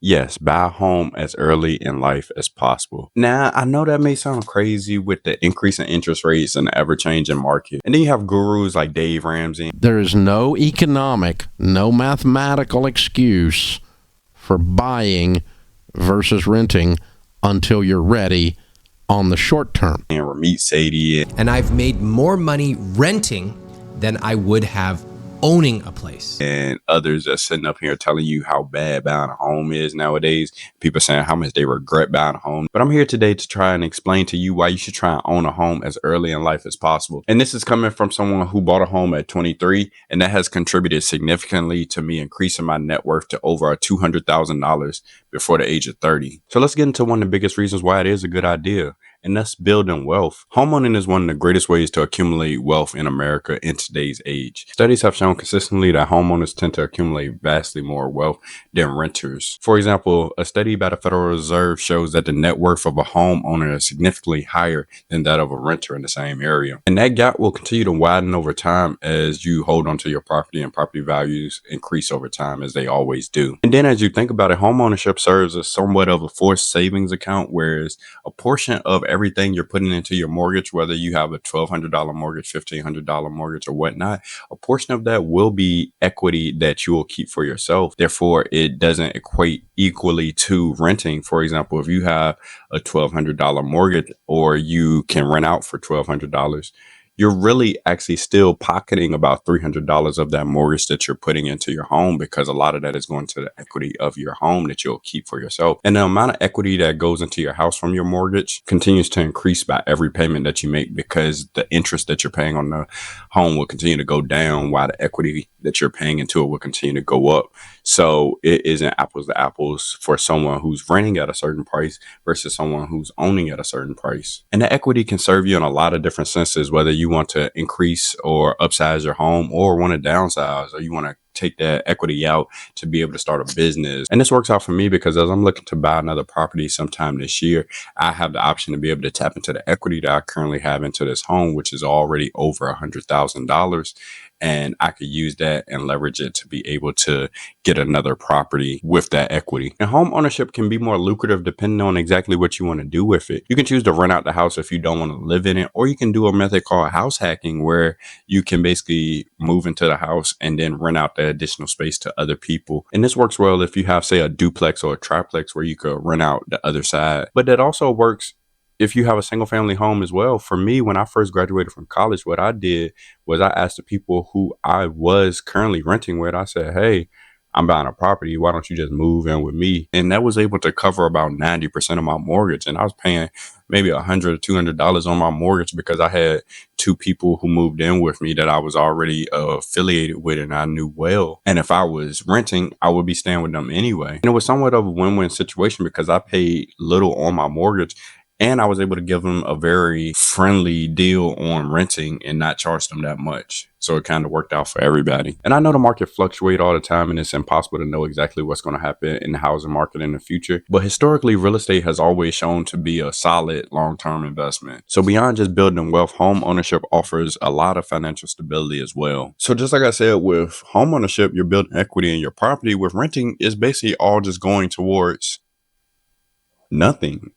Yes, buy a home as early in life as possible. Now, I know that may sound crazy with the increase in interest rates and the ever-changing market. And then you have gurus like Dave Ramsey. There is no economic, no mathematical excuse for buying versus renting until you're ready on the short term. And Ramit Sethi. And I've made more money renting than I would have owning a place. And others are sitting up here telling you how bad buying a home is nowadays. People saying how much they regret buying a home. But I'm here today to try and explain to you why you should try and own a home as early in life as possible. And this is coming from someone who bought a home at 23, and that has contributed significantly to me increasing my net worth to over $200,000 before the age of 30. So let's get into one of the biggest reasons why it is a good idea. And that's building wealth. Homeowning is one of the greatest ways to accumulate wealth in America in today's age. Studies have shown consistently that homeowners tend to accumulate vastly more wealth than renters. For example, a study by the Federal Reserve shows that the net worth of a homeowner is significantly higher than that of a renter in the same area. And that gap will continue to widen over time as you hold onto your property and property values increase over time, as they always do. And then as you think about it, homeownership serves as somewhat of a forced savings account, whereas a portion of everything you're putting into your mortgage, whether you have a $1,200 mortgage, $1,500 mortgage, or whatnot, a portion of that will be equity that you will keep for yourself. Therefore, it doesn't equate equally to renting. For example, if you have a $1,200 mortgage or you can rent out for $1,200, you're really actually still pocketing about $300 of that mortgage that you're putting into your home, because a lot of that is going to the equity of your home that you'll keep for yourself. And the amount of equity that goes into your house from your mortgage continues to increase by every payment that you make, because the interest that you're paying on the home will continue to go down while the equity that you're paying into it will continue to go up. So it isn't apples to apples for someone who's renting at a certain price versus someone who's owning at a certain price. And the equity can serve you in a lot of different senses, whether you want to increase or upsize your home, or want to downsize, or you want to take that equity out to be able to start a business. And this works out for me because as I'm looking to buy another property sometime this year, I have the option to be able to tap into the equity that I currently have into this home, which is already over $100,000. And I could use that and leverage it to be able to get another property with that equity. And home ownership can be more lucrative depending on exactly what you want to do with it. You can choose to rent out the house if you don't want to live in it, or you can do a method called house hacking, where you can basically move into the house and then rent out the additional space to other people. And this works well if you have, say, a duplex or a triplex where you could rent out the other side. But that also works if you have a single family home as well. For me, when I first graduated from college, what I did was I asked the people who I was currently renting with, I said, hey, I'm buying a property. Why don't you just move in with me? And that was able to cover about 90% of my mortgage. And I was paying maybe $100 or $200 on my mortgage because I had two people who moved in with me that I was already affiliated with and I knew well. And if I was renting, I would be staying with them anyway. And it was somewhat of a win-win situation because I paid little on my mortgage, and I was able to give them a very friendly deal on renting and not charge them that much. So it kind of worked out for everybody. And I know the market fluctuates all the time, and it's impossible to know exactly what's going to happen in the housing market in the future. But historically, real estate has always shown to be a solid long-term investment. So beyond just building wealth, home ownership offers a lot of financial stability as well. So just like I said, with home ownership, you're building equity in your property. With renting, it's basically all just going towards nothing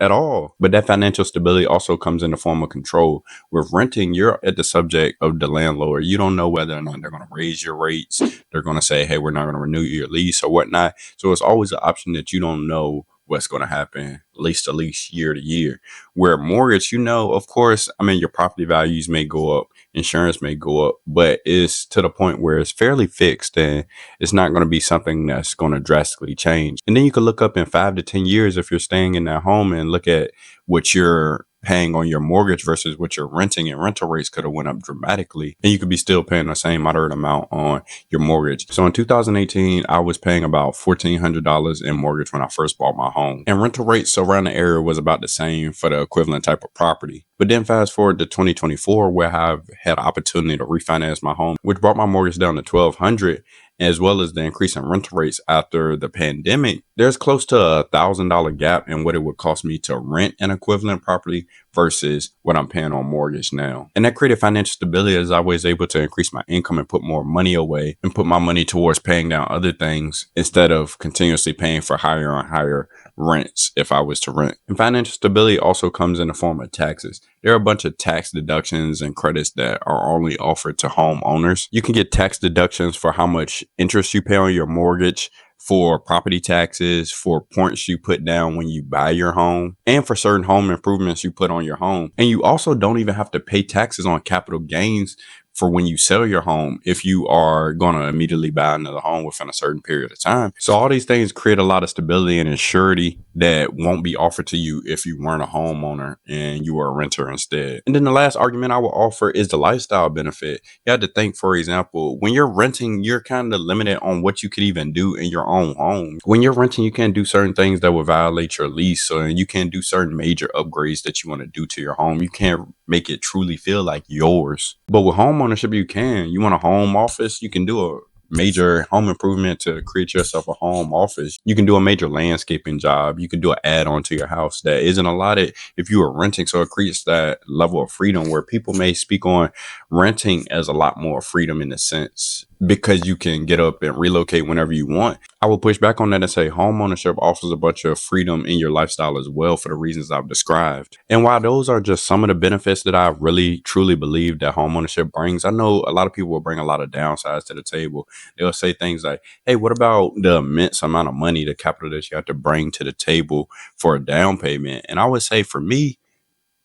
at all. But that financial stability also comes in the form of control. With renting, you're at the subject of the landlord. You don't know whether or not they're going to raise your rates. They're going to say, hey, we're not going to renew your lease or whatnot. So it's always an option that you don't know what's going to happen lease to lease, year to year. Where mortgage, you know, of course, I mean, your property values may go up, insurance may go up, but it's to the point where it's fairly fixed and it's not going to be something that's going to drastically change. And then you can look up in 5 to 10 years if you're staying in that home and look at what you're paying on your mortgage versus what you're renting, and rental rates could have went up dramatically, and you could be still paying the same moderate amount on your mortgage. So in 2018, I was paying about $1,400 in mortgage when I first bought my home, and rental rates around the area was about the same for the equivalent type of property. But then fast forward to 2024, where I've had an opportunity to refinance my home, which brought my mortgage down to $1,200, as well as the increase in rental rates after the pandemic. There's close to $1,000 gap in what it would cost me to rent an equivalent property versus what I'm paying on mortgage now. And that created financial stability as I was able to increase my income and put more money away and put my money towards paying down other things instead of continuously paying for higher and higher rents if I was to rent. And financial stability also comes in the form of taxes. There are a bunch of tax deductions and credits that are only offered to homeowners. You can get tax deductions for how much interest you pay on your mortgage, for property taxes, for points you put down when you buy your home, and for certain home improvements you put on your home. And you also don't even have to pay taxes on capital gains for when you sell your home if you are going to immediately buy another home within a certain period of time. So all these things create a lot of stability and surety that won't be offered to you if you weren't a homeowner and you were a renter instead. And then the last argument I will offer is the lifestyle benefit. You have to think, for example, when you're renting, you're kind of limited on what you could even do in your own home. When you're renting, you can't do certain things that will violate your lease, or you can't do certain major upgrades that you want to do to your home. You can't make it truly feel like yours. But with homeownership, you can. You want a home office, you can do a major home improvement to create yourself a home office. You can do a major landscaping job. You can do an add-on to your house that isn't allotted if you are renting. So it creates that level of freedom where people may speak on renting as a lot more freedom in a sense, because you can get up and relocate whenever you want. I will push back on that and say homeownership offers a bunch of freedom in your lifestyle as well for the reasons I've described. And while those are just some of the benefits that I really truly believe that homeownership brings, I know a lot of people will bring a lot of downsides to the table. They'll say things like, hey, what about the immense amount of money, the capital that you have to bring to the table for a down payment? And I would say for me,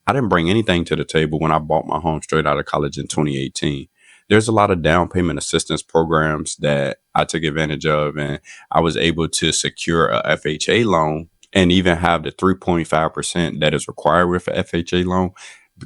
I didn't bring anything to the table when I bought my home straight out of college in 2018. There's a lot of down payment assistance programs that I took advantage of, and I was able to secure a FHA loan and even have the 3.5% that is required with a FHA loan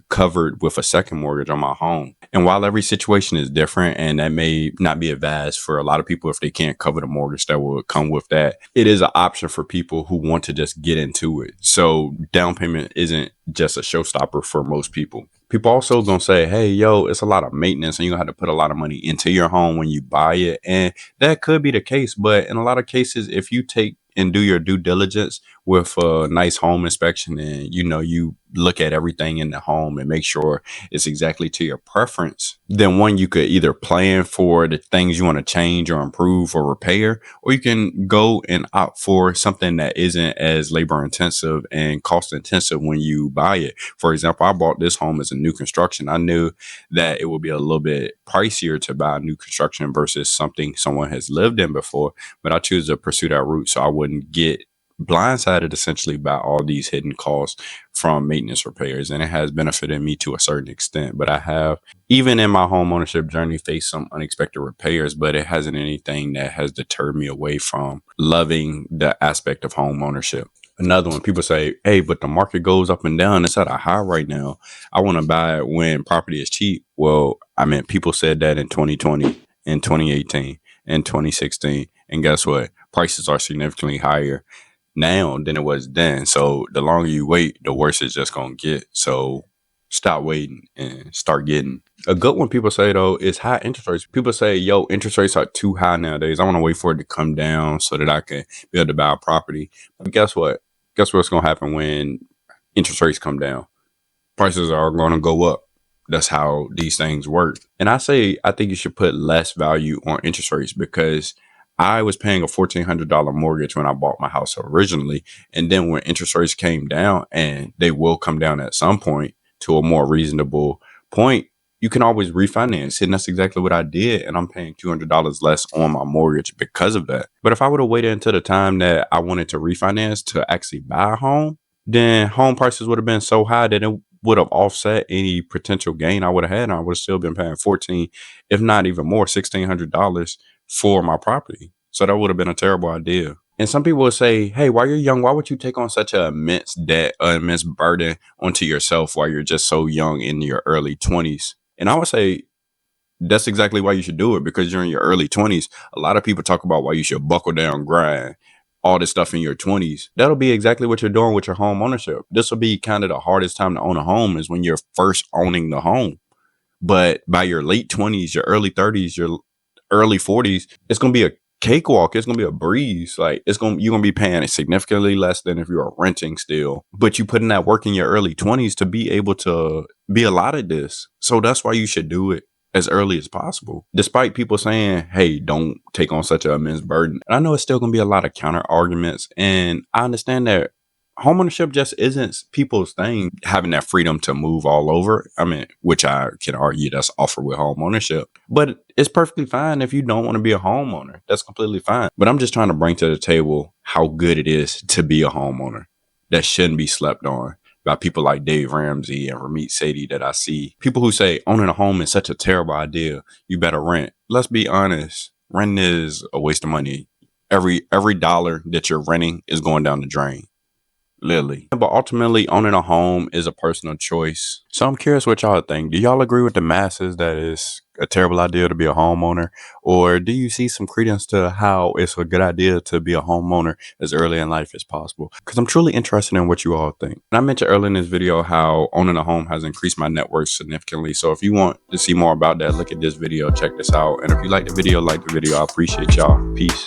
covered with a second mortgage on my home. And while every situation is different, and that may not be advised for a lot of people if they can't cover the mortgage that will come with that, it is an option for people who want to just get into it. So down payment isn't just a showstopper for most people. People also gonna say, hey, yo, it's a lot of maintenance and you're gonna have to put a lot of money into your home when you buy it. And that could be the case. But in a lot of cases, if you take and do your due diligence with a nice home inspection, and you look at everything in the home and make sure it's exactly to your preference, then one, you could either plan for the things you want to change or improve or repair, or you can go and opt for something that isn't as labor intensive and cost intensive when you buy it. For example, I bought this home as a new construction. I knew that it would be a little bit pricier to buy new construction versus something someone has lived in before, but I choose to pursue that route so I wouldn't get blindsided essentially by all these hidden costs from maintenance repairs. And it has benefited me to a certain extent, but I have, even in my home ownership journey, faced some unexpected repairs, but it hasn't anything that has deterred me away from loving the aspect of home ownership. Another one, people say, hey, but the market goes up and down. It's at a high right now. I want to buy it when property is cheap. Well, I mean, people said that in 2020, in 2018, in 2016. And guess what? Prices are significantly higher now than it was then. So the longer you wait, the worse it's just going to get. So stop waiting and start getting. A good one people say, though, is high interest rates. People say, yo, interest rates are too high nowadays. I want to wait for it to come down so that I can be able to buy a property. But guess what? Guess what's going to happen when interest rates come down? Prices are going to go up. That's how these things work. And I think you should put less value on interest rates, because I was paying a $1,400 mortgage when I bought my house originally. And then when interest rates came down, and they will come down at some point to a more reasonable point, you can always refinance. And that's exactly what I did. And I'm paying $200 less on my mortgage because of that. But if I would have waited until the time that I wanted to refinance to actually buy a home, then home prices would have been so high that it would have offset any potential gain I would have had. And I would have still been paying $1,400, if not even more, $1,600 for my property. So that would have been a terrible idea. And some people will say, hey, while you're young, why would you take on such an immense debt, an immense burden onto yourself while you're just so young in your early 20s? And I would say that's exactly why you should do it, because you're in your early 20s. A lot of people talk about why you should buckle down, grind, all this stuff in your 20s. That'll be exactly what you're doing with your home ownership. This will be kind of the hardest time to own a home, is when you're first owning the home. But by your late 20s, your early 30s, your early 40s, it's going to be a cakewalk. It's gonna be a breeze. Like you're gonna be paying significantly less than if you are renting still. But you put in that work in your early 20s to be able to be allotted this. So that's why you should do it as early as possible. Despite people saying, hey, don't take on such an immense burden. And I know it's still gonna be a lot of counter arguments. And I understand that homeownership just isn't people's thing, having that freedom to move all over. I mean, which I can argue that's offered with homeownership. But it's perfectly fine if you don't want to be a homeowner. That's completely fine. But I'm just trying to bring to the table how good it is to be a homeowner. That shouldn't be slept on by people like Dave Ramsey and Ramit Sethi that I see. People who say owning a home is such a terrible idea. You better rent. Let's be honest. Renting is a waste of money. Every dollar that you're renting is going down the drain. Literally. But ultimately, owning a home is a personal choice. So I'm curious what y'all think. Do y'all agree with the masses that it's a terrible idea to be a homeowner? Or do you see some credence to how it's a good idea to be a homeowner as early in life as possible? Because I'm truly interested in what you all think. And I mentioned earlier in this video how owning a home has increased my net worth significantly. So if you want to see more about that, look at this video, check this out. And if you like the video, I appreciate y'all. Peace.